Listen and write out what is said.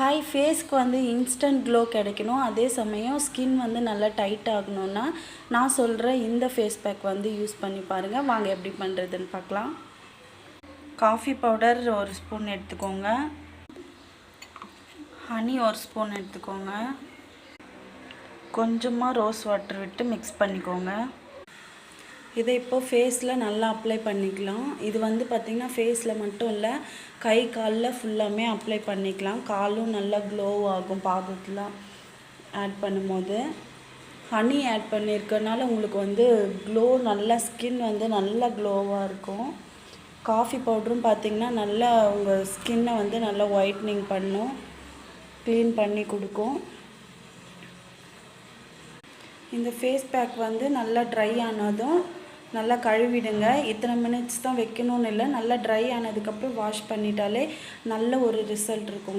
Hi, ஃபேஸ்க்கு வந்து instant glow கிடைக்கணும், அதே சமயம் ஸ்கின் வந்து நல்லா டைட் ஆகணும்னா நான் சொல்கிற இந்த ஃபேஸ் பேக் வந்து யூஸ் பண்ணி பாருங்கள். வாங்க எப்படி பண்ணுறதுன்னு பார்க்கலாம். காஃபி பவுடர் 1 ஸ்பூன் எடுத்துக்கோங்க. ஹனி 1 ஸ்பூன் எடுத்துக்கோங்க. கொஞ்சமாக ரோஸ் வாட்டர் விட்டு மிக்ஸ் பண்ணிக்கோங்க. இதை இப்போது ஃபேஸில் நல்லா அப்ளை பண்ணிக்கலாம். இது வந்து பார்த்திங்கன்னா ஃபேஸில் மட்டும் இல்லை, கை காலில் ஃபுல்லாமே அப்ளை பண்ணிக்கலாம். காலும் நல்லா க்ளோ ஆகும் பாதத்தில் ஆட் பண்ணும்போது. ஹனி ஆட் பண்ணியிருக்கனால உங்களுக்கு வந்து க்ளோ, நல்லா ஸ்கின் வந்து நல்லா க்ளோவாக இருக்கும். காஃபி பவுடரும் பார்த்திங்கன்னா நல்லா உங்கள் ஸ்கின்னை வந்து நல்லா ஒயிட்னிங் பண்ணும், க்ளீன் பண்ணி கொடுக்கும். இந்த ஃபேஸ் பேக் வந்து நல்லா ட்ரை ஆனதும் நல்லா கழுவிடுங்க. இத்தனை மினிட்ஸ் தான் வைக்கணும்னு இல்லை, நல்லா ட்ரை ஆனதுக்கப்புறம் வாஷ் பண்ணிட்டாலே நல்ல ஒரு ரிசல்ட் இருக்கும்.